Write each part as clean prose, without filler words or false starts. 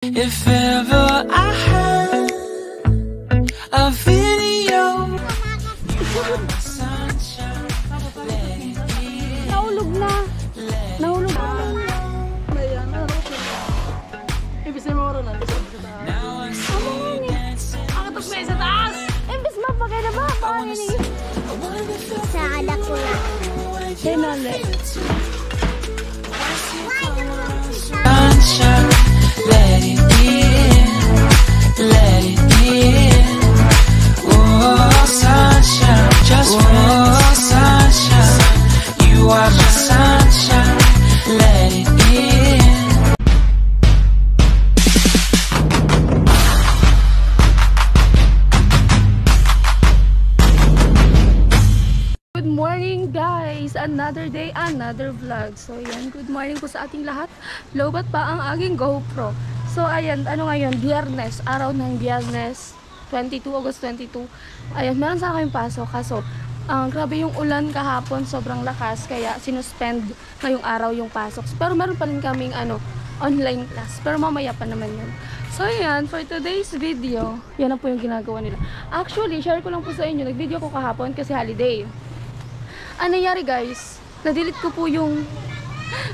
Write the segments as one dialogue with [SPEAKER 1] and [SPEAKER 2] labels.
[SPEAKER 1] If ever I had a video, you are my sunshine. Let it be.
[SPEAKER 2] Nahulog na. Nahulog na.
[SPEAKER 3] Ibig sabihin mo rin na.
[SPEAKER 1] Now I see you dancing.
[SPEAKER 3] Akatok na sa taas!
[SPEAKER 2] Imbis mapagay na ba? Paano ni?
[SPEAKER 4] Sa anak ko lang.
[SPEAKER 2] Tinali.
[SPEAKER 1] Sunshine, let it in, let it in. Oh, sunshine, just oh, sunshine. You are my sunshine, let it in.
[SPEAKER 2] Good morning guys! Another day, another vlog. So yan, good morning po sa ating lahat. Lobat pa ang aking GoPro. So ayan, ano ngayon? Biyernes, araw ng Biyernes 22, August 22. Ayan, meron sa akin pasok. Kaso, grabe yung ulan kahapon, sobrang lakas. Kaya sinuspend ngayong araw yung pasok. Pero meron pa rin kaming online class. Pero mamaya pa naman yun. So ayan, for today's video, yan na po yung ginagawa nila. Actually, share ko lang po sa inyo. Nag-video ko kahapon kasi holiday. Ano nangyari guys? Na-delete ko po yung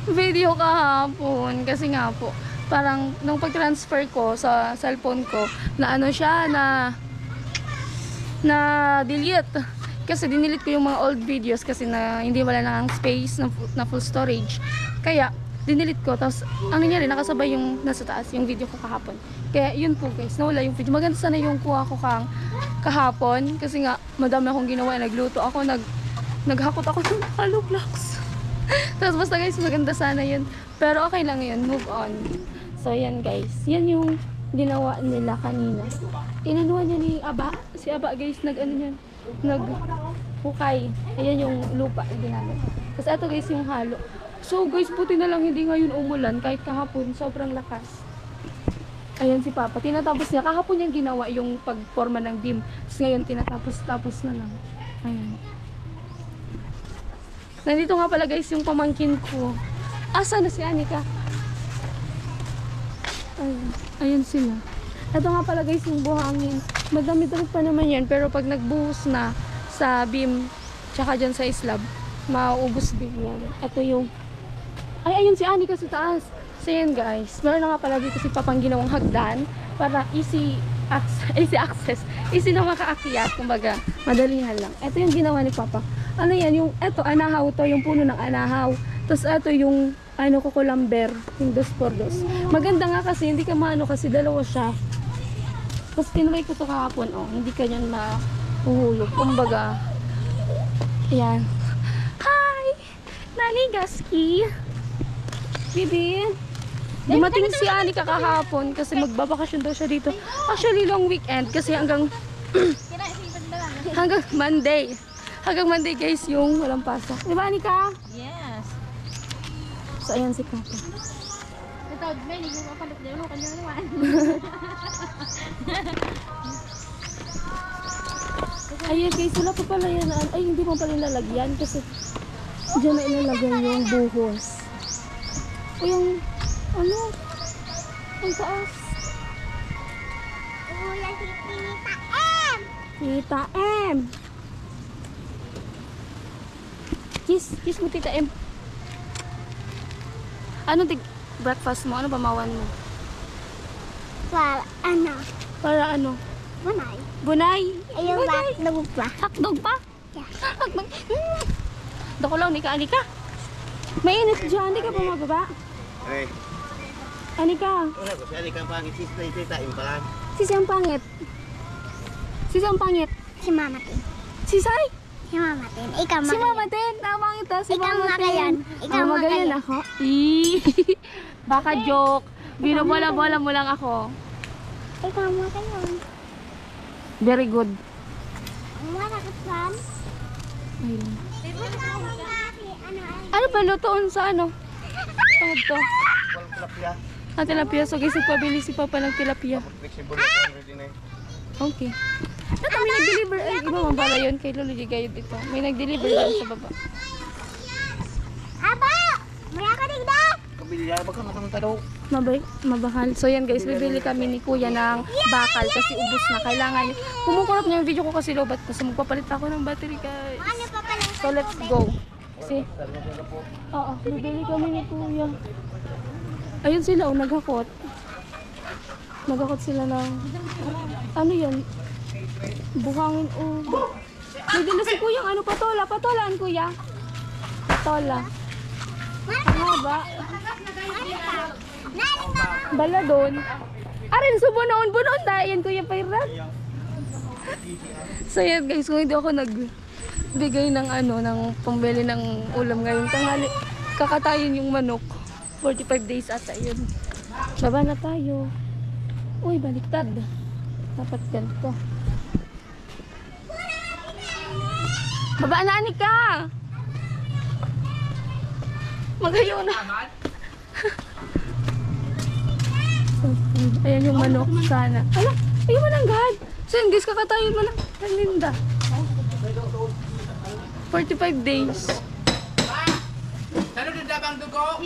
[SPEAKER 2] video kahapon kasi nga po parang nung pag-transfer ko sa cellphone ko na ano siya na delete kasi dinilit ko yung mga old videos kasi na hindi wala nang space na full storage kaya dinilit ko tapos ang nangyari nakasabay yung nasa taas yung video ko kahapon kaya yun po guys nawala yung video maganda sana yung kuha ko kahapon kasi nga madami akong ginawa nagluto ako naghakot ako ng hollow blocks. Tapos basta guys, maganda sana yun. Pero okay lang yun, move on. So yan guys, yan yung ginawa nila kanina. Inanuhan niya ni Aba. Si Aba guys, naghukay. Ayan yung lupa ginamit. Tapos ito guys yung halo. So guys, buti na lang hindi ngayon umulan. Kahit kahapon, sobrang lakas. Ayan si Papa, tinatapos niya. Kahapon niyang ginawa yung pagforma ng beam. Tapos ngayon tinatapos na lang. Ayan. Nandito nga pala guys yung pamangkin ko. Asa na si Anika? Ayan sila. Ito nga pala guys yung buhangin. Madami-dami pa naman yan. Pero pag nagbuhos na sa beam, tsaka dyan sa slab, mauubos din yan. Ito yung... ayun si Anika sa taas. So yan guys. Meron na nga pala dito si Papang ginawang hagdan para easy access. Easy na makaakyat. Kumbaga, madalihan lang. Ito yung ginawa ni Papa. Ano yan, yung, eto, anahaw to, yung puno ng anahaw. Tapos eto yung, kukulamber, yung 2x2. Maganda nga kasi, hindi ka maano kasi dalawa siya. Tapos tinry ko to kahapon, hindi ka yan mahuhulog. Kumbaga, ayan. Hi! Naligaski! Bibi! Dumating si Anika kahapon kasi magbabakasyon daw siya dito. Actually, long weekend kasi hanggang Monday. Hanggang Monday guys yung walang pasok. Diba Anika?
[SPEAKER 4] Yes.
[SPEAKER 2] So ayan si Papa.
[SPEAKER 4] Ito, may hindi ko kapalit na yun. Kanya naman.
[SPEAKER 2] Ayan guys, wala pa pala yan. Ay, hindi pa pala nilalagyan kasi dyan na ilalagay yung buhos. O yung, ang taas.
[SPEAKER 4] Ulan si Tita M!
[SPEAKER 2] Tita M! Kiss mo Tita M. Ano breakfast mo? Ano pamawan mo?
[SPEAKER 4] Para
[SPEAKER 2] Para
[SPEAKER 4] Bunay.
[SPEAKER 2] Bunay?
[SPEAKER 4] Ayun ba? Nagug pa?
[SPEAKER 2] Hakdog pa?
[SPEAKER 4] Yeah.
[SPEAKER 2] Hakdog. Dako lang, Anika. Mainit dyan, hindi ka pa mababa.
[SPEAKER 5] Hey.
[SPEAKER 2] Anika.
[SPEAKER 5] Wala ko siya, Anika ang pangit. Tita, yung pala.
[SPEAKER 2] Sisi ang pangit.
[SPEAKER 4] Si Mama Tin.
[SPEAKER 2] Sisay?
[SPEAKER 4] Si Mama Tin. Ikaw
[SPEAKER 2] Si Mama Tin. Tama kita. Si
[SPEAKER 4] Ikaw
[SPEAKER 2] Mama
[SPEAKER 4] magayan.
[SPEAKER 2] Tin.
[SPEAKER 4] Ikaw
[SPEAKER 2] magayan
[SPEAKER 4] magayan.
[SPEAKER 2] ako. Baka joke. Binobola-bola mo lang ako.
[SPEAKER 4] Ikaw magayan.
[SPEAKER 2] Very good.
[SPEAKER 4] Wala ka saan?
[SPEAKER 2] Ayun.
[SPEAKER 4] Ano?
[SPEAKER 2] Ano ba lutoon sa Tawag to?
[SPEAKER 5] Walang tilapia.
[SPEAKER 2] Tilapia. So guys, nagpabili si Papa ng tilapia.
[SPEAKER 5] Flexible na ready na
[SPEAKER 2] Okay. Ito, may nag-deliver. Ay, iba man pala yun. Kay Lolo Gigayod ito. May nag-deliver lang sa baba.
[SPEAKER 4] Aba! Mula ka digda!
[SPEAKER 5] Kabi Hindi ba ka matangta daw?
[SPEAKER 2] Mabahal. So yan guys, bibili kami ni kuya ng bakal kasi ubos na. Kailangan yun. Kumukurap niya yung video ko kasi lobat kasi magpapalit ako ng battery guys. So let's go. Kasi, oo, bibili kami ni kuya. Ayun sila, oh, naghakot. Naghakot sila ng, ano yan? Buhangin, oh. May dala si kuya, ano, patola. Patolaan kuya. Patola. Ang haba. Bala doon. Arin, so bunoon tayo. Yan kuya Pairat. So yan guys, kung hindi ako nagbigay ng ano, ng pambili ng ulam ngayong tanghali, kakatayin yung manok. 45 days ata yun. Baba na tayo. Uy, baliktad. Dapat ganito. Baba na, Anika! Magayo na. Ayan yung manok sana. Ala, ayun mo nang gad. So yun guys, kakatayin mo lang. Ang linda. 45 days.
[SPEAKER 3] Ano din dabang dugo?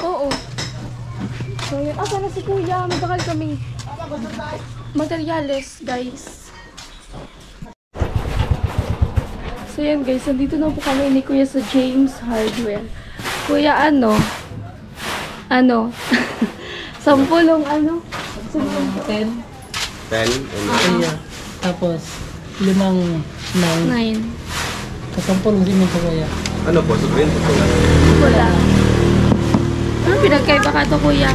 [SPEAKER 2] Oo. So yun. Asa na si kuya? Magbakal kami. Materials guys. So yan guys, nandito na po kami ni kuya sa James Hardware. Kuya ano? 10 ano?
[SPEAKER 3] 10.
[SPEAKER 5] 10.
[SPEAKER 3] Iya. Tapos, 5 9.
[SPEAKER 2] 9.
[SPEAKER 3] Kasampol kasi may kagaya.
[SPEAKER 5] Ano po? Sabihin po lang.
[SPEAKER 2] Wala. Ano pinagkaiba ka to kuya?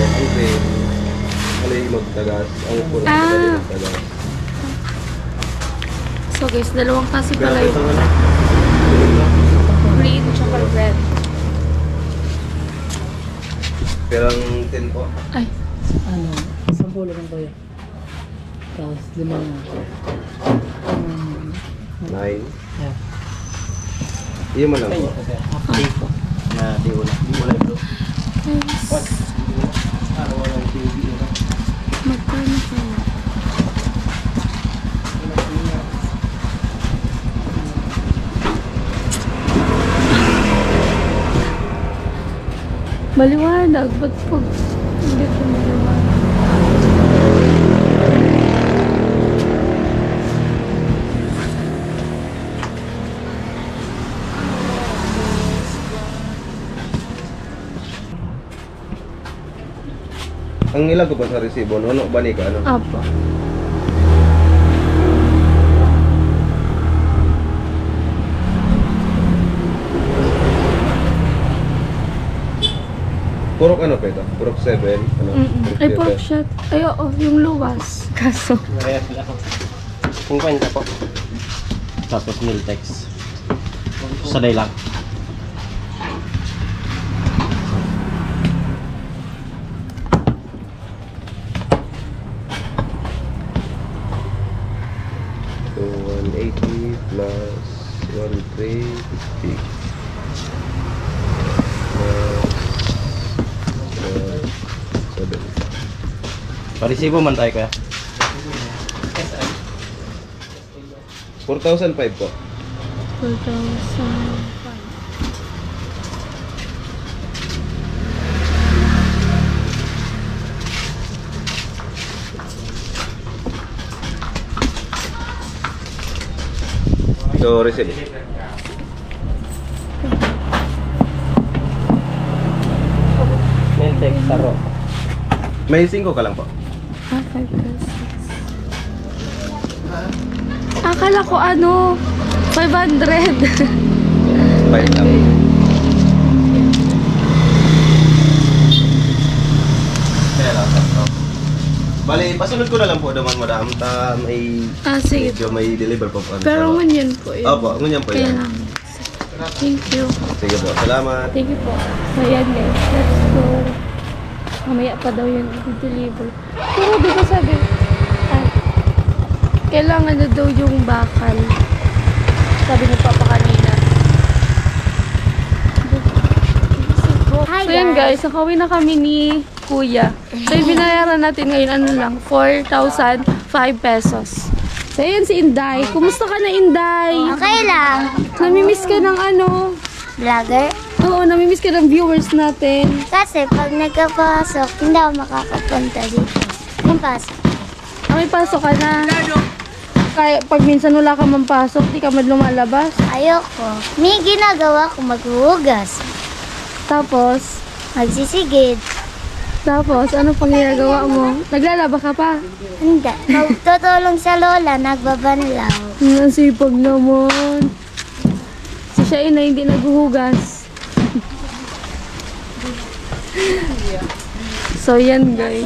[SPEAKER 5] Ang cream. Alay magtagas. Ang puro
[SPEAKER 2] Ah.
[SPEAKER 5] madali magtagas.
[SPEAKER 2] So guys, dalawang kasi pala
[SPEAKER 5] Grabe
[SPEAKER 2] yung
[SPEAKER 5] sa ano?
[SPEAKER 2] green tsaka red.
[SPEAKER 5] Pero ang 10 po.
[SPEAKER 2] Ay,
[SPEAKER 3] Ano, 10 lang kaya. Tapos, 5
[SPEAKER 5] 9.
[SPEAKER 3] yeah.
[SPEAKER 5] Iyon mo lang po.
[SPEAKER 2] ako.
[SPEAKER 5] Na di wala. Di wala ito.
[SPEAKER 2] Guys, magkano kaya? Maliwanag, ba't pag hindi ko maliwanag?
[SPEAKER 5] Ang ilang ko ba sa resibo? Ano ba ni ka? Ano?
[SPEAKER 2] Apo.
[SPEAKER 5] Purok ano pa ito? Purok 7? Ano?
[SPEAKER 2] Ay, pork shot. Ay, oo, yung luwas. Kaso.
[SPEAKER 6] 50 po. Tapos Miltex. Saday lang.
[SPEAKER 5] So, 180 plus 1350 plus 7.
[SPEAKER 6] Parisibo man tayo kaya.
[SPEAKER 5] 4,005 po.
[SPEAKER 2] 4,000.
[SPEAKER 5] So, receipt.
[SPEAKER 6] Miltex, taro.
[SPEAKER 5] May 5 ka lang po.
[SPEAKER 2] Ah, 5 pesos. Akala ko ano, 500.
[SPEAKER 5] 5 lang. Bali, pasunod ko na lang po naman madam. Ta may
[SPEAKER 2] Ah, sige.
[SPEAKER 5] medyo may deliver po po.
[SPEAKER 2] Pero ngunyan po yun.
[SPEAKER 5] Opo, ngunyan po
[SPEAKER 2] Kaya
[SPEAKER 5] yan.
[SPEAKER 2] lang. Thank you.
[SPEAKER 5] Sige po, salamat.
[SPEAKER 2] Thank you po. So yan guys, let's go. Mamaya pa daw yun i-deliver. Pero di ba sabi, kailangan na daw yung bakal. Sabi ng papa kanina. So yan guys, nakauwi na kami ni Kuya. So yung binayaran natin ngayon, ano lang, 4,005 pesos. So yan si Inday. Kumusta ka na, Inday?
[SPEAKER 4] Okay lang.
[SPEAKER 2] Namimiss ka ng ano?
[SPEAKER 4] Vlogger?
[SPEAKER 2] Oo, namimiss ka ng viewers natin.
[SPEAKER 7] Kasi pag nagkapasok, hindi ako makakapunta dito. Yung pasok.
[SPEAKER 2] May pasok ka na. Kaya pag minsan wala ka man pasok, di ka man lumalabas.
[SPEAKER 7] Ayoko. May ginagawa ko maghuhugas.
[SPEAKER 2] Tapos,
[SPEAKER 7] Magsisigid.
[SPEAKER 2] tapos, ano pang ginagawa mo? Naglalaba ka pa?
[SPEAKER 7] Hindi. Magtutulong sa lola, nagbabanlaw.
[SPEAKER 2] Ang sipag naman. Si Shaina hindi naghuhugas. So, yan guys.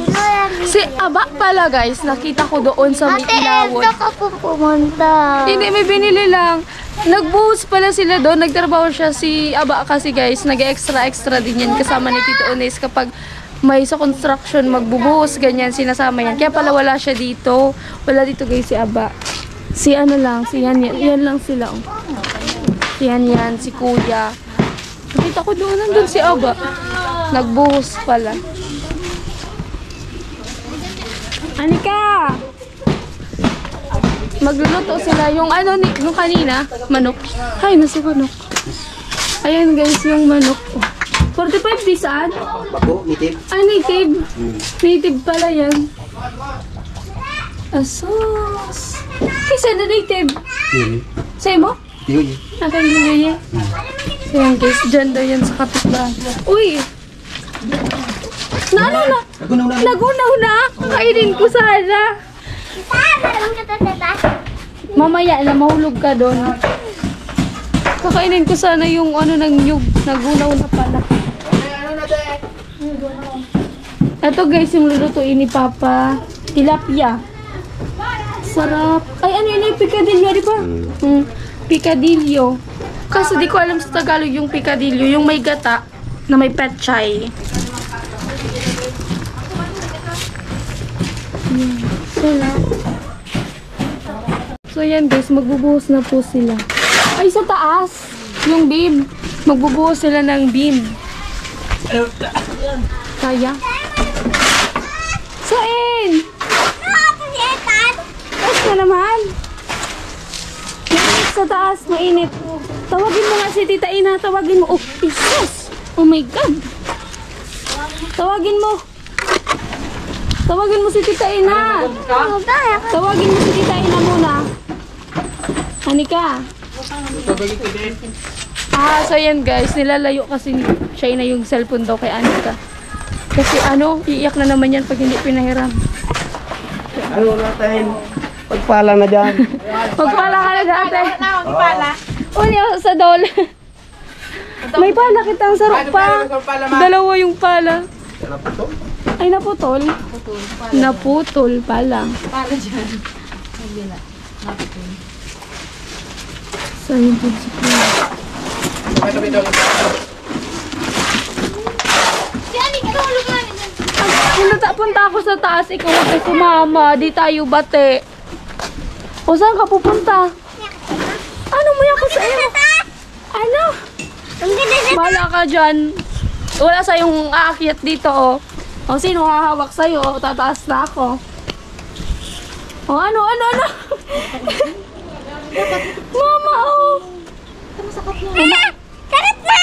[SPEAKER 2] Si Aba pala guys, nakita ko doon sa may
[SPEAKER 7] Ate
[SPEAKER 2] ilawon.
[SPEAKER 7] Elsa ka po pumunta.
[SPEAKER 2] Hindi, may binili lang. Nagbuhos pala sila doon. Nagtrabaho siya si Aba kasi guys. Nag-extra din yan kasama ni Tito Ones kapag may sa construction magbubuhos, ganyan, sinasama yan. Kaya pala wala siya dito. Wala dito guys si Aba. Si ano lang, si yan lang sila. Oh. Si yan, si Kuya. Nakita ko doon, nandun si Aba. Nagbuhos pala. Anika! Magluluto sila. Yung ano, yung kanina, manok. Ay, nasa manok. Ayan guys, yung manok. Oh. 45 disaan?
[SPEAKER 5] Bako, native.
[SPEAKER 2] Ah, native. Native pala yan. Asos. Kaysa na native. Sa'yo mo?
[SPEAKER 5] Yun.
[SPEAKER 2] Nakalimuye. So yan guys, dyan daw yan sa kapitbahay. Uy! Ano na? Nagunaw na? Kakainin ko sana. Mamaya na, mahulog ka doon. Kakainin ko sana yung ano ng nyug. Nagunaw na pala. Ito guys, yung lulutuin ni Papa. Tilapia. Sarap. Ay, ano yun yung picadillo, di ba? Picadillo. Kaso di ko alam sa Tagalog yung picadillo. Yung may gata na may petchay. So yan guys, magbubuhos na po sila. Ay, sa taas! Yung beam. Magbubuhos sila ng beam. Kaya? Sain! Taas na naman. Mainit sa taas, mainit. Tawagin mo nga si Tita Ina. Tawagin mo. Oh, Jesus! Oh my God! Tawagin mo. Tawagin mo si Tita Ina. Tawagin mo si Tita Ina muna. Anika. So yan guys, nilalayo kasi ni Shaina yung cellphone daw kay Anika. Kasi ano, iiyak na naman yan pag hindi pinahiram.
[SPEAKER 5] Ano natin? Pagpala na dyan.
[SPEAKER 2] Magpala ka na dati. Uli sa dol. May pala kitang sarap pa. Dalawa yung pala. Ay, naputol. Naputol pala. Pala dyan. Naputol. So, yun po si Kuya. Punta ako sa taas. Ikaw huwag ka sumama. Di tayo bate. O, saan ka pupunta? Ano mo ako sa iyo? Ano? Bahala ka dyan. Wala sayong aakyat dito, oh. O, sino hahawak sa'yo? O, tataas na ako. O, ano? Mama, oh.
[SPEAKER 7] Karat na!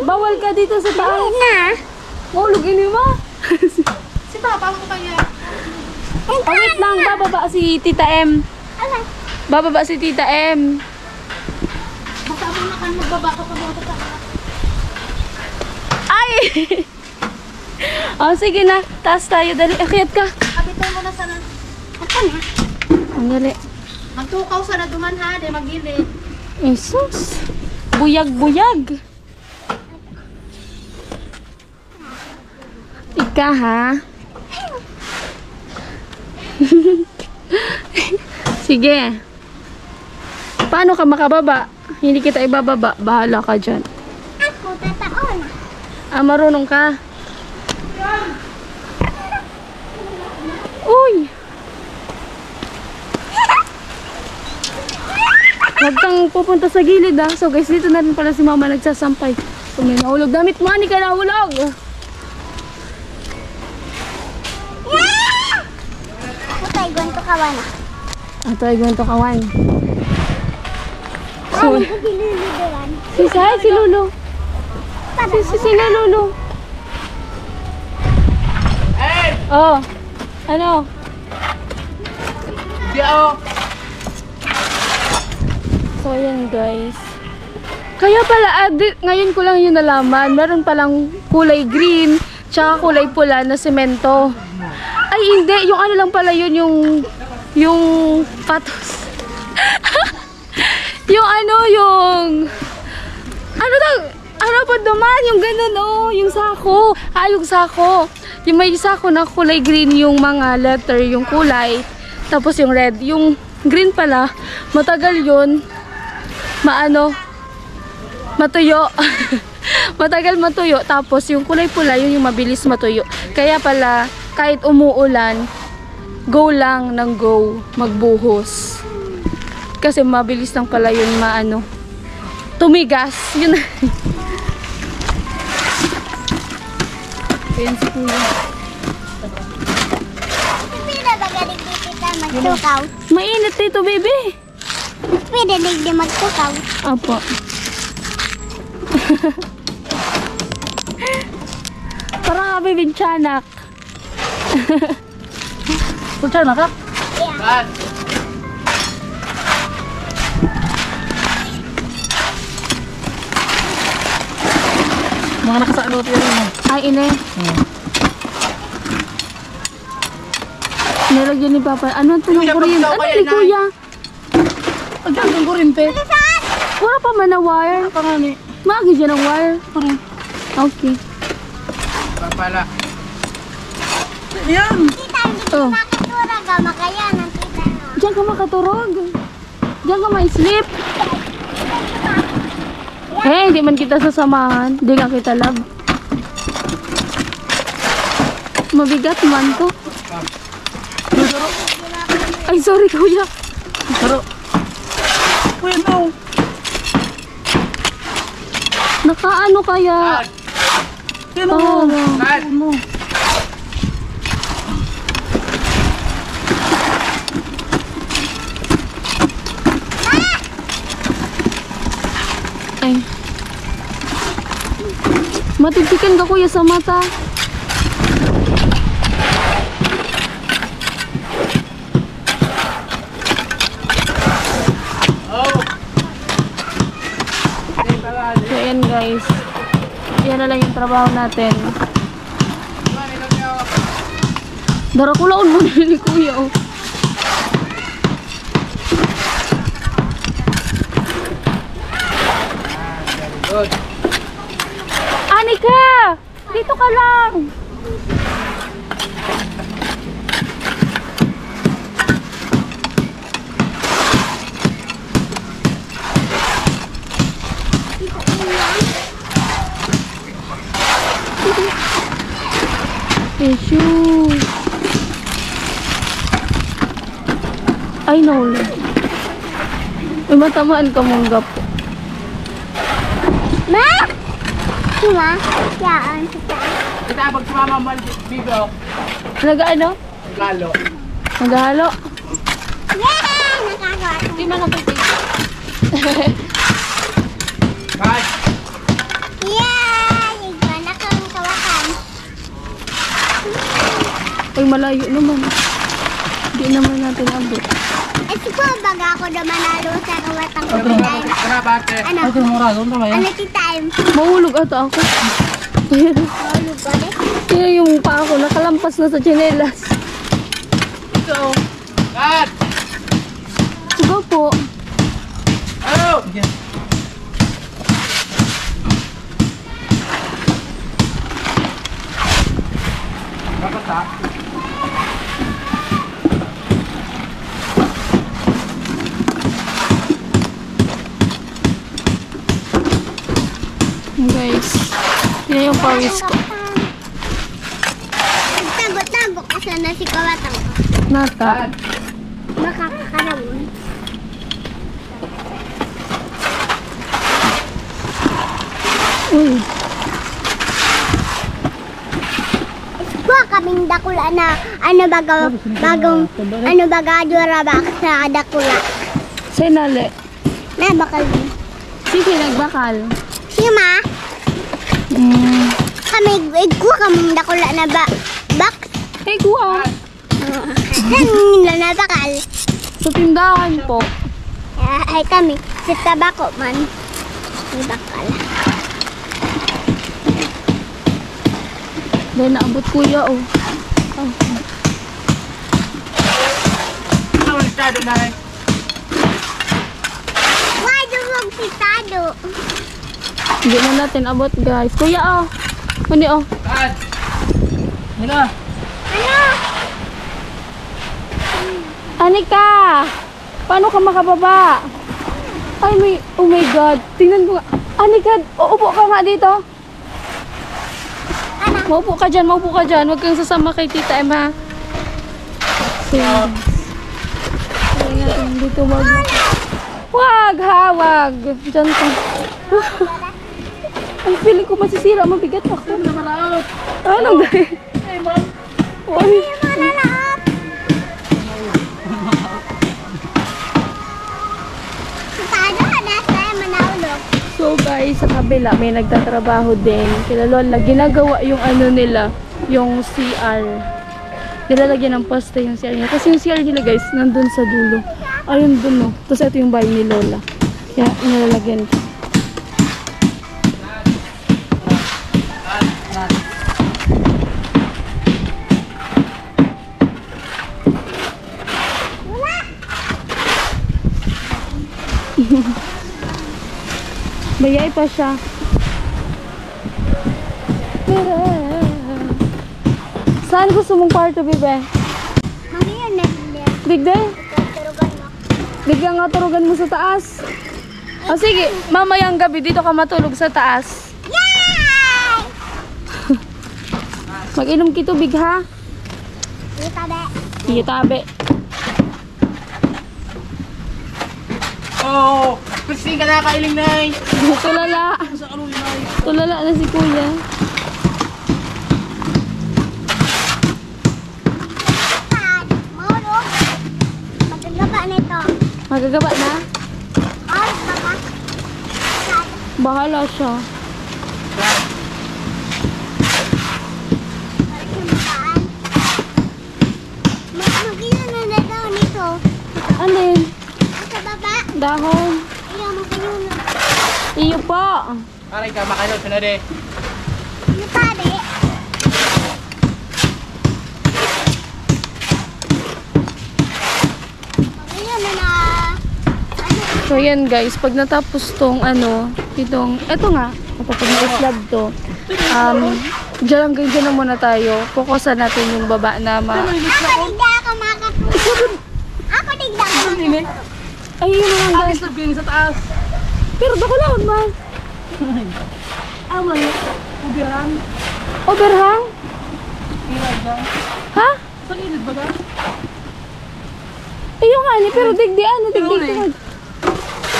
[SPEAKER 2] Bawal ka dito sa taas. Mahulog ini mo.
[SPEAKER 4] Si Papa, ako kaya.
[SPEAKER 2] Wait lang, bababa si Tita M. Bababa si Tita M.
[SPEAKER 4] Baka mo na kan magbaba ka pa mga tata.
[SPEAKER 2] Ay! O, sige na. Taas tayo. Dali, akyat ka.
[SPEAKER 4] Kapitan mo na sana. Ako na.
[SPEAKER 2] Ang dali.
[SPEAKER 4] Magtukaw sana duman ha, de magilid.
[SPEAKER 2] Jesus. Buyag-buyag. Ika, ha? Sige. Paano ka makababa? Hindi kita ibababa. Bahala ka dyan.
[SPEAKER 7] Ako, tataon.
[SPEAKER 2] Marunong ka? Uy! Huwag kang pupunta sa gilid, ha? So guys, dito na rin pala si Mama nagsasampay. So may nahulog. Damit mo, hindi ka nahulog!
[SPEAKER 7] Ako tayo, ganito kawan.
[SPEAKER 2] Ato ay ganito kawan. So,
[SPEAKER 7] Ako dililidoran.
[SPEAKER 2] si Sai, si Lulu. Sila Lulu. Oh. Ano? So, ayan guys. Kaya pala, ngayon ko lang yun nalaman. Meron palang kulay green, tsaka kulay pula na semento. Ay, hindi. Yung ano lang pala yun, yung patos. Ano pa naman? Yung ganun, oh. Yung sako. Yung sako. Yung may sako na kulay green, yung mga letter, yung kulay. Tapos yung red. Yung green pala, matagal yun. Matuyo. Matagal matuyo. Tapos yung kulay pula, yun yung mabilis matuyo. Kaya pala, kahit umuulan, go lang ng go magbuhos. Kasi mabilis lang pala yun tumigas. Yun. Ayan si Kuya.
[SPEAKER 7] Pwede ba galing kita magtukaw?
[SPEAKER 2] Mainit dito, baby.
[SPEAKER 7] Pwede di magtukaw.
[SPEAKER 2] Apo. Parang nga, baby, tiyanak.
[SPEAKER 3] Pulsa na ka?
[SPEAKER 7] Yeah.
[SPEAKER 3] Mga nakasalot yun mo.
[SPEAKER 2] Ay, ine. Nilagyan ni Papa. Ano ito ng kuryente? Ano ni Kuya?
[SPEAKER 3] Agyan kang kurente.
[SPEAKER 2] Wala pa man na wire.
[SPEAKER 3] Pangani.
[SPEAKER 2] Magi dyan ang wire. Okay.
[SPEAKER 6] Pala.
[SPEAKER 3] Yan.
[SPEAKER 7] Kita, hindi
[SPEAKER 2] Oh.
[SPEAKER 7] makatura ka makaya ng kita.
[SPEAKER 2] Diyan ka makaturog. Diyan ka ma-sleep. Hindi man kita sasamahan. Hindi nga kita love. Mabigat man to. Ay, sorry Kuya.
[SPEAKER 3] Pero. Kuya, no.
[SPEAKER 2] Nakaano kaya?
[SPEAKER 3] Yan o.
[SPEAKER 2] Ano? Ay. Matitikan ka Kuya sa mata. So ayan guys. Yan na lang yung trabaho natin. Darakulaon mo ni Kuya oh. Anika! Dito ka lang! Tissue! Ay, no. May matamaan ka mong gapo.
[SPEAKER 7] Ma! Suma? Yaan kita.
[SPEAKER 3] Kita pag sumama mo, bibo.
[SPEAKER 2] Nag-ano?
[SPEAKER 3] Galo.
[SPEAKER 2] Naghalo?
[SPEAKER 7] Yeah! Nakakawa.
[SPEAKER 4] Hindi man ako
[SPEAKER 3] Bye.
[SPEAKER 7] Yeah! Iba na kang kawakan.
[SPEAKER 2] Ay, malayo naman. Hindi naman natin abot.
[SPEAKER 7] Siguro baga ako na manalo sa kawatang kumilain.
[SPEAKER 3] Karabate.
[SPEAKER 7] Ano?
[SPEAKER 3] Ito yung mura. Doon ba yan?
[SPEAKER 7] Ano time?
[SPEAKER 2] Mahulog ata ako.
[SPEAKER 7] Mahulog ba rin?
[SPEAKER 2] Kaya yung paa ko nakalampas na sa tsinelas.
[SPEAKER 3] Ito. Kat!
[SPEAKER 2] Sige po.
[SPEAKER 3] Hello! Bakit ha?
[SPEAKER 2] Guys, yun yung pawis ko.
[SPEAKER 7] Tago-tago kasi na si kawatang ko.
[SPEAKER 2] Nata.
[SPEAKER 7] Makakakarawon.
[SPEAKER 2] Uy.
[SPEAKER 7] Kuha kaming dakula na baga durabak sa dakula.
[SPEAKER 2] Sinali.
[SPEAKER 7] Na bakal din.
[SPEAKER 2] Sige, nagbakal.
[SPEAKER 7] Si Ma? Kami, ko kaming dakula na ba? Bak?
[SPEAKER 2] Hey, kuha.
[SPEAKER 7] Nila na bakal.
[SPEAKER 2] Sa tindahan po.
[SPEAKER 7] Ay kami, sa tabako man. May bakal.
[SPEAKER 2] Dahil naabot kuya, oh.
[SPEAKER 6] Ano ang estado na rin?
[SPEAKER 7] Why do you pitado?
[SPEAKER 2] Hindi na natin abot, guys. Kuya, oh. Kundi, oh.
[SPEAKER 6] Saan? Hala.
[SPEAKER 7] Ano?
[SPEAKER 2] Anika! Paano ka makababa? Ay, may... Oh my God. Tingnan ko nga. Anika, uupo ka nga dito. Maupo ka dyan, maupo ka dyan. Huwag kang sasama kay Tita Emma. So, kaya natin dito mag... Wag ha, wag. Dyan ka. Ang feeling ko masisira, mabigat ako. Ano guys? Uy. So guys, sa kabila may nagtatrabaho din. Sila Lola, ginagawa yung ano nila, yung CR. Nilalagyan ng pasta yung CR nila. Kasi yung CR nila guys, nandun sa dulo. Ayun dun no. Tapos ito yung bahay ni Lola. Kaya nilalagyan ko. Bayay pa siya. Saan gusto mong kwarto, bebe?
[SPEAKER 7] Mami yun na hindi.
[SPEAKER 2] Digde?
[SPEAKER 7] Turugan mo.
[SPEAKER 2] Digde nga turugan mo sa taas. O sige, mamayang gabi dito ka matulog sa taas.
[SPEAKER 7] Yay!
[SPEAKER 2] Mag-inom kitubig ha?
[SPEAKER 7] Dito be.
[SPEAKER 2] Iyo tabi.
[SPEAKER 6] Oh, Christine ka nakakailing na eh.
[SPEAKER 2] Tulala. Tulala na si kuya.
[SPEAKER 7] Mauro. Magagaba nito.
[SPEAKER 2] Magagaba na?
[SPEAKER 7] Ay, baka.
[SPEAKER 2] Bahala siya.
[SPEAKER 7] Mag-ilan na daw nito.
[SPEAKER 2] Alin?
[SPEAKER 7] Sa baba.
[SPEAKER 2] Dahon.
[SPEAKER 7] Ayaw, mag-ilan na.
[SPEAKER 2] Iyo po.
[SPEAKER 6] Aray ka, makanod ka na rin.
[SPEAKER 7] Yung pare. Mag-ilan na.
[SPEAKER 2] So yan guys, pag natapos tong ano, itong, eto nga, kapag na-slab to, dyan na muna tayo. Fokusan natin yung baba na
[SPEAKER 7] Ako tigda ako makakapun. Ako tigda ako.
[SPEAKER 2] Ay, yun na lang guys.
[SPEAKER 6] Stop sa taas.
[SPEAKER 2] Pero bako lang man.
[SPEAKER 6] Aman, ubiran.
[SPEAKER 2] Overhang? Ha?
[SPEAKER 6] Sa gilid ba ka?
[SPEAKER 2] Iyo nga ni, pero digdi ano, digdi ko.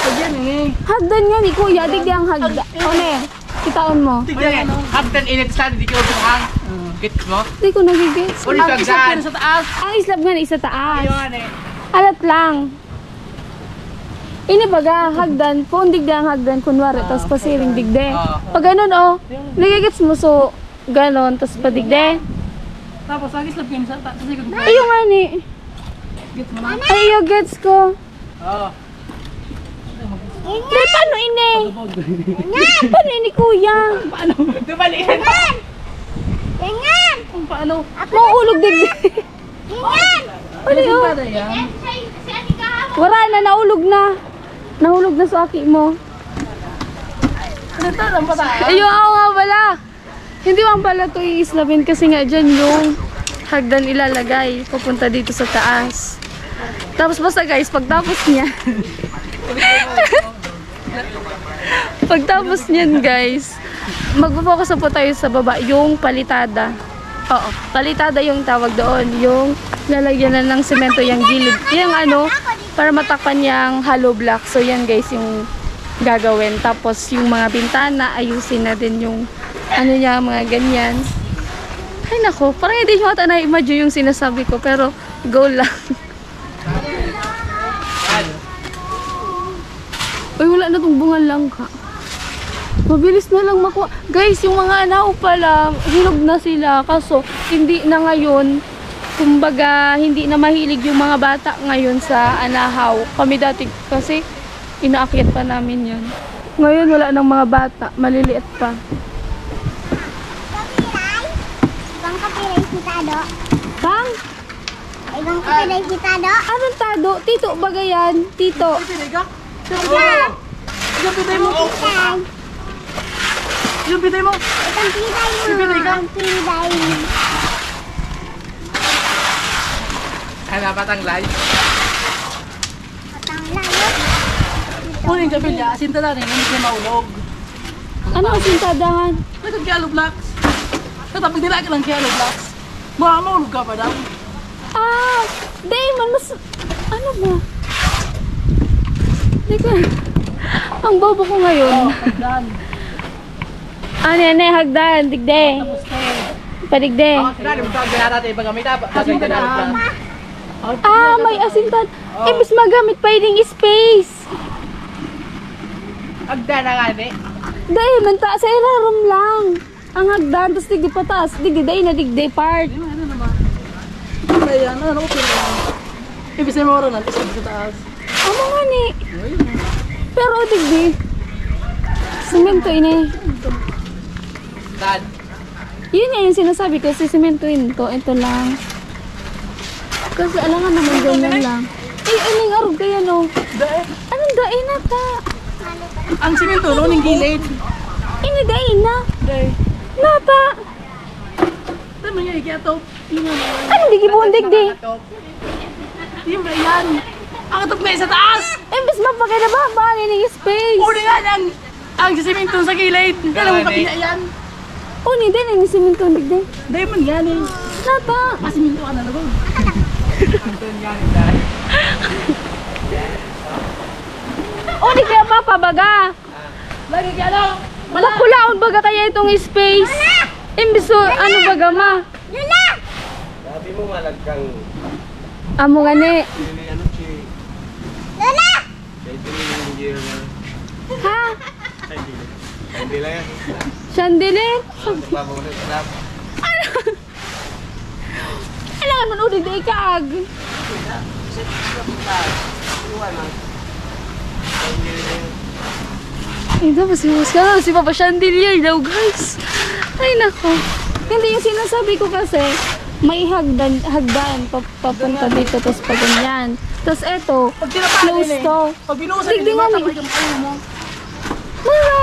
[SPEAKER 6] Ayan eh.
[SPEAKER 2] Hagdan nga ni kuya, digdi ang hagdan. Ano eh, kitaon mo.
[SPEAKER 6] Tignan, hagdan init sa di ko hang. Gets mo?
[SPEAKER 2] Hindi ko nagigets.
[SPEAKER 6] Uli ka dyan. Sa taas.
[SPEAKER 2] Ang islab nga ni isa taas.
[SPEAKER 6] Ayun eh.
[SPEAKER 2] Alat lang. Ini baga, hagdan, kung digdi ang hagdan, kunwari, tapos pasiring digde. Pag ganun, oh, nagigets mo, so, ganon, tapos padigde.
[SPEAKER 3] Tapos, agis lang yun sa sikod mo.
[SPEAKER 2] Ayun nga ni.
[SPEAKER 3] Gets mo na.
[SPEAKER 2] Ay, yung gets ko.
[SPEAKER 6] Oo.
[SPEAKER 2] Dahil paano ini? Paano ini, kuya?
[SPEAKER 6] Dumalikan.
[SPEAKER 7] Ganyan.
[SPEAKER 3] Kung paano?
[SPEAKER 2] Maulog digde.
[SPEAKER 7] Ganyan.
[SPEAKER 2] Ano yun?
[SPEAKER 3] Para yan.
[SPEAKER 2] Wala na, naulog na. Nahulog na sa aki mo.
[SPEAKER 3] Ano ito? Ang pata?
[SPEAKER 2] Ayun, ako nga pala. Hindi man pala ito iislabin kasi nga dyan yung hagdan ilalagay. Pupunta dito sa taas. Tapos basta guys, pagtapos niya. Pagtapos niyan guys, magpo-focus na po tayo sa baba, yung palitada. Oo, palitada yung tawag doon. Yung lalagyan na ng semento yung gilid. Yung ano, para matakpan yung hollow block. So yan guys yung gagawin. Tapos yung mga bintana, ayusin na din yung ano niya, mga ganyan. Ay nako, parang hindi nyo ata na-imagine yung sinasabi ko. Pero go lang. Uy, wala na itong bungal lang ka. Mabilis na lang makuha. Guys, yung mga anaw pa lang, hinog na sila. Kaso, hindi na ngayon, kumbaga, hindi na mahilig yung mga bata ngayon sa anahaw. Kami dati kasi, inaakyat pa namin yun. Ngayon, wala nang mga bata. Maliliit pa.
[SPEAKER 7] Ibang kapiray si Tado.
[SPEAKER 2] Bang!
[SPEAKER 7] Ibang kapiray si Tado.
[SPEAKER 2] Anong tado? Tito, bagayan. Tito.
[SPEAKER 6] Yung pitay mo. Yung pitay mo.
[SPEAKER 7] Ibang pitay mo.
[SPEAKER 6] Pitay ka?
[SPEAKER 7] Ang pitay mo.
[SPEAKER 6] Hanapat ang live.
[SPEAKER 7] Patang layo.
[SPEAKER 3] Kunin ka bilya, asinta na rin, hindi siya maulog.
[SPEAKER 2] Ano ang sintadahan?
[SPEAKER 3] Nagkag yellow blocks. Tapos nilagay lang yellow blocks. Maulog ka pa daw.
[SPEAKER 2] Ah! Damon, mas... Ano ba? Hindi ko... Ang bobo ko ngayon.
[SPEAKER 3] Dan.
[SPEAKER 2] Ano yan eh, hagdan, digde. Padigde.
[SPEAKER 6] Sinari mo tawag na natin. Iba gamit na. Bagay na natin.
[SPEAKER 2] Ah, may asintan. Ibig magamit pa yung space.
[SPEAKER 6] Agda na nga ni.
[SPEAKER 2] Dahil, manta sa ilalim lang. Ang hagdan, tapos digde patas. Digde, dahil na digde part.
[SPEAKER 3] Ano naman? Ayan, ano, okay lang. Ibig sabihin mo rin, isip sa taas.
[SPEAKER 2] Ano nga ni? Pero digde. Semento ini.
[SPEAKER 6] Dad.
[SPEAKER 2] Yun nga yung sinasabi ko, sisementoin to. Ito lang. Kasi alangan naman ganyan lang. Eh, aling arog kaya no? Anong dain na ta?
[SPEAKER 3] Ang simento, no, ning gilid.
[SPEAKER 2] Ini dain na.
[SPEAKER 3] Day.
[SPEAKER 2] Nata.
[SPEAKER 3] Tama niya, ikiato.
[SPEAKER 2] Ano di gibundig di?
[SPEAKER 3] Yung ba yan? Ang atop na sa taas!
[SPEAKER 2] Imbes mapakinababan, ini space.
[SPEAKER 3] Uli nga ang simento sa gilid. Kaya mo kapila yan.
[SPEAKER 2] Uni din, ini simento digde.
[SPEAKER 3] Day man yan eh.
[SPEAKER 2] Nata.
[SPEAKER 3] Masiminto ka na naman.
[SPEAKER 2] Uni kaya papabaga.
[SPEAKER 3] Lagi ka lang.
[SPEAKER 2] Makulaon baga kaya itong space. Imbes so, ano baga ma?
[SPEAKER 7] Lula!
[SPEAKER 5] Sabi mo malagkang
[SPEAKER 2] Amo nga ni.
[SPEAKER 5] ano si
[SPEAKER 7] Lula!
[SPEAKER 5] engineer na.
[SPEAKER 2] Ha?
[SPEAKER 5] Hindi lang yan.
[SPEAKER 2] Chandelier?
[SPEAKER 5] Papamulit na.
[SPEAKER 2] Kailangan man ulit na ikaag. Ay, dapat si Papa Chandelier daw, guys. Ay, nako. Hindi yung sinasabi ko kasi, may hagdan papunta dito, tapos pa ganyan. Tapos eto,
[SPEAKER 3] Pag tinapahan
[SPEAKER 2] close
[SPEAKER 3] din eh.
[SPEAKER 2] to.
[SPEAKER 3] Pag binuhusan
[SPEAKER 2] Tignan
[SPEAKER 3] din,
[SPEAKER 2] nga ni.
[SPEAKER 3] matapay kang ano mo.
[SPEAKER 2] Mara!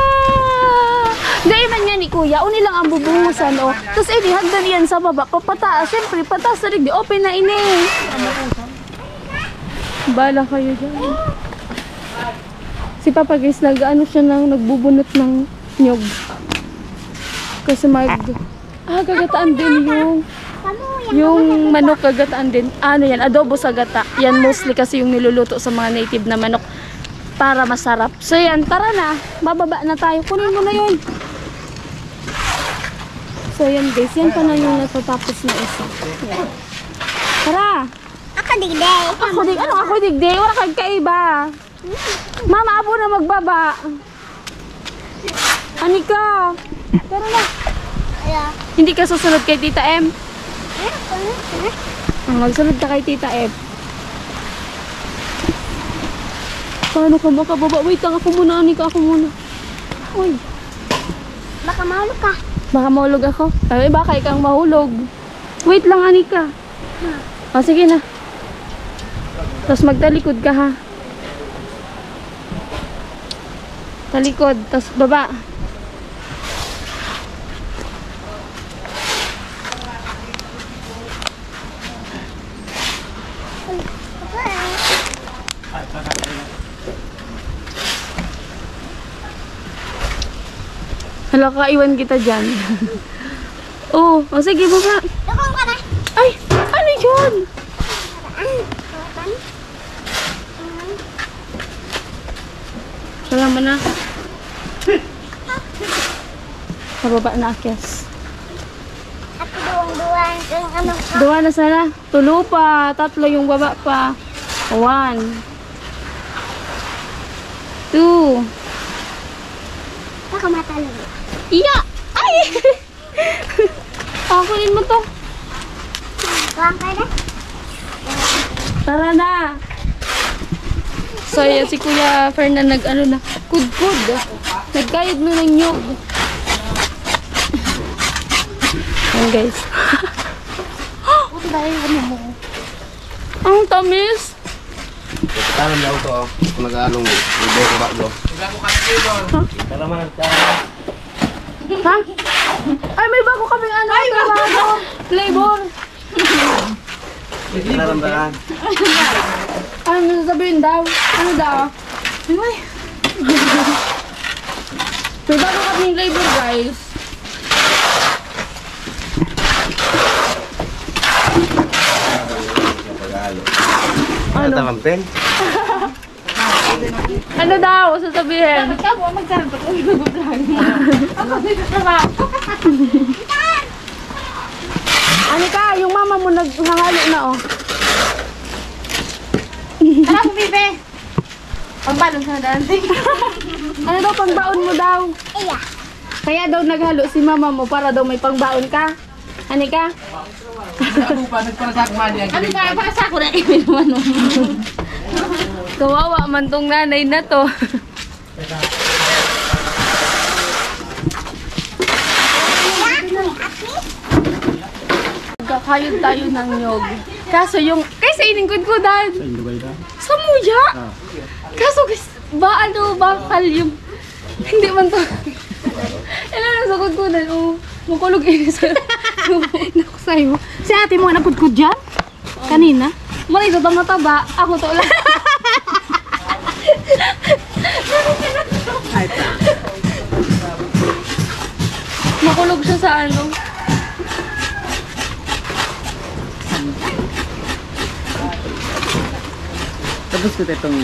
[SPEAKER 2] Dahil man yan ni Kuya, uni lang ang bubungusan, o. Tapos edi, hagdan yan sa baba, papataas. Siyempre, pataas na rin, di open na ini. Bala kayo dyan. Si Papa guys, nag-ano siya nagbubunot ng nyog. Kasi gagataan din yung manok, gagataan din. Ano yan, adobo sa gata. Yan mostly kasi yung niluluto sa mga native na manok para masarap. So yan, tara na. Bababa na tayo. Kunin mo na yun. So yan guys, yan pa na yung natatapos na isa. Yan. Tara.
[SPEAKER 7] Ako digday.
[SPEAKER 2] Ako digday? Wala kang kaiba. Mama, abo na magbaba. Anika. Tara na.
[SPEAKER 7] Ayan.
[SPEAKER 2] Hindi ka susunod kay Tita M. Magsunod ka kay Tita M. Paano ka makababa? Wait lang, ako muna, Anika, ako muna. Uy.
[SPEAKER 7] Baka mahulog ka.
[SPEAKER 2] Baka mahulog ako. Ay, baka ikang mahulog. Wait lang, Anika. O, sige na. Tapos magtalikod ka, ha. Talikod, tapos baba. Hala, kaiwan kita dyan. Oh, o sige, baba.
[SPEAKER 7] Lakong ka na.
[SPEAKER 2] Ay, ano yun? Salamat na. Pababa na akyas.
[SPEAKER 7] At duwang-duwang kang ano ka.
[SPEAKER 2] Dua na sana. Tulo pa. Tatlo yung baba pa. 1 2
[SPEAKER 7] ka matalong.
[SPEAKER 2] Iya! Ay! Kunin mo to.
[SPEAKER 7] Kuwang ka na?
[SPEAKER 2] Tara na! So, yan si Kuya Fernan nag-ano na, kud-kud. Nagkayod mo ng nyog. Ayan guys.
[SPEAKER 4] Buti dahil ano mo.
[SPEAKER 2] Ang tamis!
[SPEAKER 5] Tanam lang to. Nag-aalong mo. Hindi ko bago.
[SPEAKER 2] Ha? Ay, may bago kaming ano. Ay, bago! Flavor!
[SPEAKER 5] Naramdaman.
[SPEAKER 2] Ano sasabihin daw? Ano daw? Ay! May bago kaming flavor guys.
[SPEAKER 5] Ano? Takampen?
[SPEAKER 2] Ano daw? Sasabihin?
[SPEAKER 4] Ikaw mo magkaroon pa kung nag-vlog mo. Ako dito trabaho.
[SPEAKER 2] Ano ka? Yung mama mo naghahalo na oh.
[SPEAKER 4] Tara mo, Bibe. Pagbalong sa dancing.
[SPEAKER 2] Ano daw pangbaon mo daw?
[SPEAKER 7] Iya.
[SPEAKER 2] Kaya daw naghalo si mama mo para daw may pangbaon ka. Ano ka?
[SPEAKER 6] Ako pa, nagparasak man yan.
[SPEAKER 4] Ano ka? Para sa ako na ibinuman mo.
[SPEAKER 2] Kawawa man tong nanay na to. Kakayod tayo ng nyog. Kaso yung... Kasi iningkod ko dad. Sa muya. Kaso ba ano, bakal yung... Hindi man to. Ano na sa ko dad. Oh, makulog inis. Nakusay mo.
[SPEAKER 4] Si ate mo napudkod dyan? Kanina?
[SPEAKER 2] Malay ito mataba. Ako to lang. Makulog siya sa ano.
[SPEAKER 3] Tapos ko itong...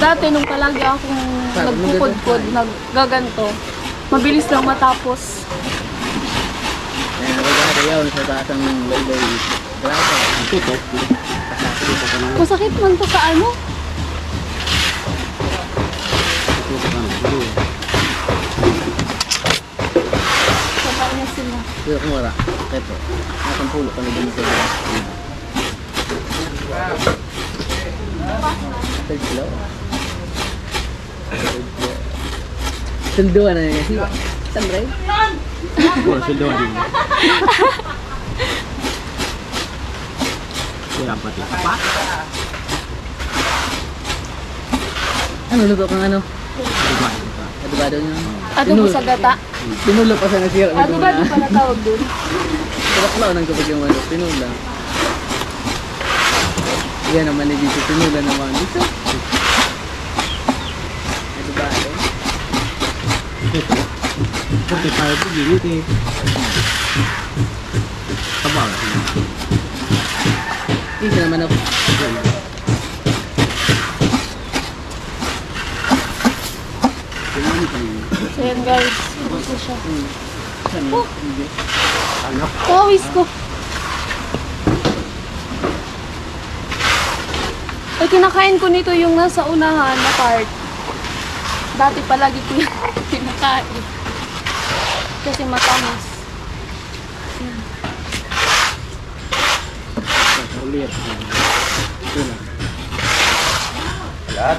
[SPEAKER 2] Dati nung palagi akong nagpupudpud, naggaganto, mabilis lang matapos.
[SPEAKER 3] Kaya nakagayaw sa taas ang laylay. Grasa, ang tutok.
[SPEAKER 2] Masakit man to sa ano? Sabay na sila.
[SPEAKER 3] Pero kung wala, ito. Nakampulo ka na din sa grasa. Third floor. Sunduan na niya siya. Sandray? Wala sunduan din. Dapat lang. Ano luto kang ano? Adobado niya.
[SPEAKER 2] Adobo sa gata.
[SPEAKER 3] Pinulo pa sa nasira.
[SPEAKER 2] Adobado pala tawag dun.
[SPEAKER 3] Sarap lang kapag yung ano. Pinula. Yan naman ni dito. Pinula naman dito. Adobado. 45 po dito eh. Tabang. Isa naman ako.
[SPEAKER 2] So yan guys, ito siya. Oh, tawis ko. Ay, kinakain ko nito yung nasa unahan na part. Dati palagi ko yung kinakain. Kasi matamis.
[SPEAKER 3] Ulit.
[SPEAKER 5] Lahat?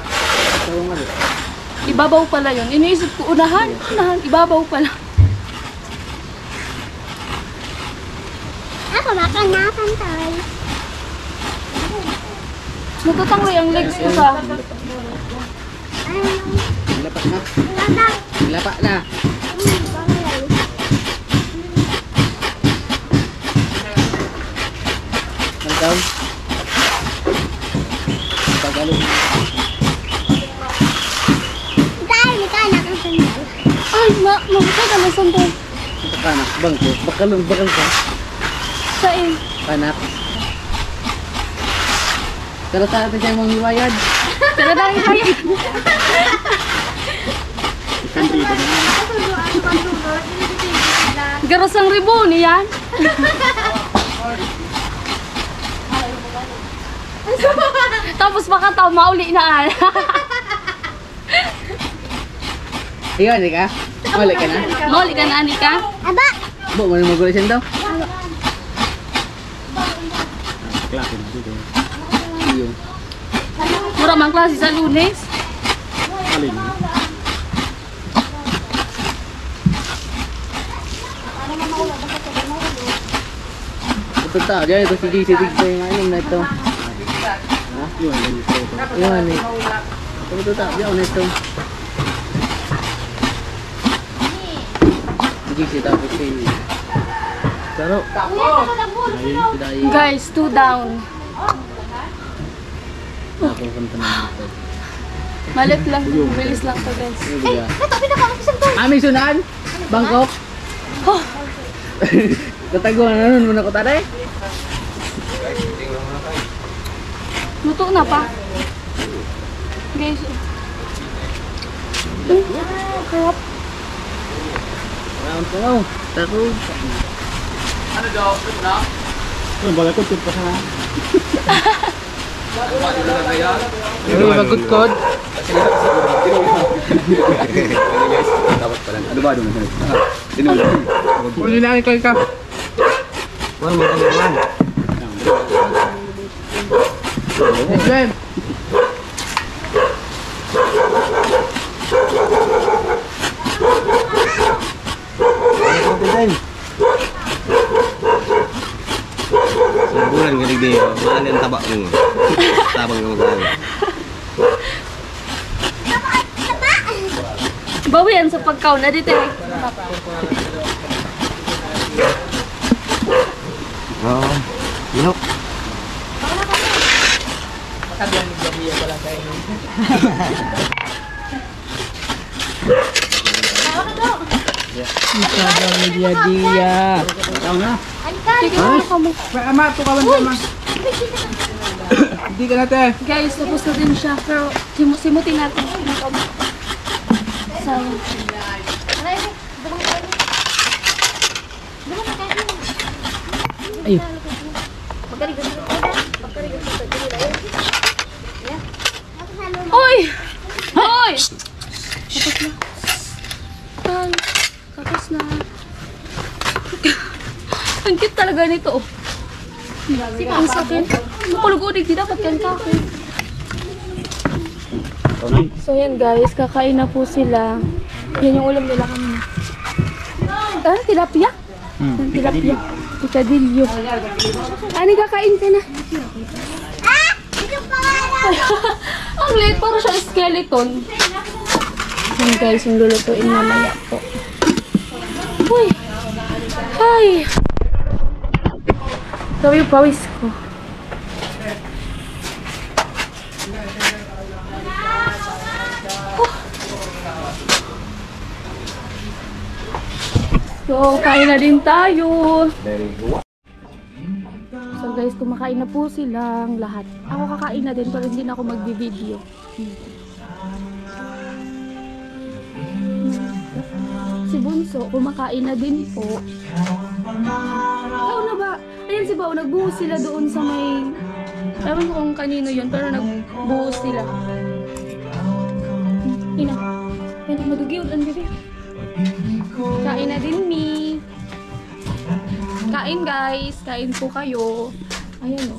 [SPEAKER 2] Ibabaw pala yun. Iniisip ko, unahan, ibabaw pala.
[SPEAKER 7] Ako makanapan tayo.
[SPEAKER 2] Natatangloy ang legs ko sa...
[SPEAKER 3] Lapak na. Lapak na. Mantap. Tagalog.
[SPEAKER 7] Tayo ka na kang sandal.
[SPEAKER 2] Ay, mahusay ka na sandal.
[SPEAKER 3] Ito kanak. Bangko. Bakal ka.
[SPEAKER 2] Sain.
[SPEAKER 3] Kanak. Pero sa atin siya mong hiwayad.
[SPEAKER 2] Pero dahil kaya. Garos ang ribon, yan. Tapos baka tao mauli na.
[SPEAKER 6] Iyan, di ka? Mali ka na?
[SPEAKER 2] Moli ka na, Anika?
[SPEAKER 7] Aba!
[SPEAKER 6] Bu, mo magulo siya daw? Iyo.
[SPEAKER 2] Mura mang klase sa Lunes.
[SPEAKER 6] Ito ta, dyan ito si JC Tigboy nga yun na ito. Iwan eh. Ito ta, dyan na ito. Si JC tapos si... Pero...
[SPEAKER 2] Guys, 2 down.
[SPEAKER 6] Nakapunta na dito.
[SPEAKER 2] Malit lang. Bilis lang to, guys.
[SPEAKER 6] Ami sunan? Bangkok?
[SPEAKER 2] Oh,
[SPEAKER 6] Tataguan na nun muna ko taray.
[SPEAKER 2] luto na pa. Guys. Harap.
[SPEAKER 6] Round ko mo. Tako. Ano ba magkudkod?
[SPEAKER 5] Ano ba doon?
[SPEAKER 6] Uli na ikaw ka.
[SPEAKER 5] Wala mo lang.
[SPEAKER 6] Next game.
[SPEAKER 5] Bulan galing din. Mahal yung taba mo. Tabang nga magkano.
[SPEAKER 2] Bawian sa pagkaw na dito eh.
[SPEAKER 5] Oo. Inok.
[SPEAKER 6] Dia. Tahu na.
[SPEAKER 2] Sige, ano ka mo?
[SPEAKER 6] Ama, tukawan ka ma. Hindi ka natin.
[SPEAKER 2] Guys, tapos na din siya. Pero simutin natin. Sayang.
[SPEAKER 6] Ay.
[SPEAKER 2] Hoy! Hoy! Tapos na. Tay, tapos na. Ang cute talaga nito. Ang sakit. Makulog-ulig, di dapat yan kakit. So yan guys, kakain na po sila. Yan yung ulam nila kami. Ah, tilapia? Tilapia. Picadillo. Ani, kakain ka na. Ang late, parang siya skeleton. Yan guys, yung lulutuin mamaya po. Uy! Ay! Sabi yung pawis ko. So, kain na din tayo. So guys, kumakain na po silang lahat. Ako kakain na din pero hindi na ako magbi-video. Si Bunso, kumakain na din po. Ikaw na ba? Ayan si Bao, nagbuhos sila doon sa may... Ewan ko kung kanino yun, pero nagbuhos sila. Ina. Ayan, madugiod ang bibig. Kain na din, Mi. Kain, guys. Kain po kayo. Ayan, o.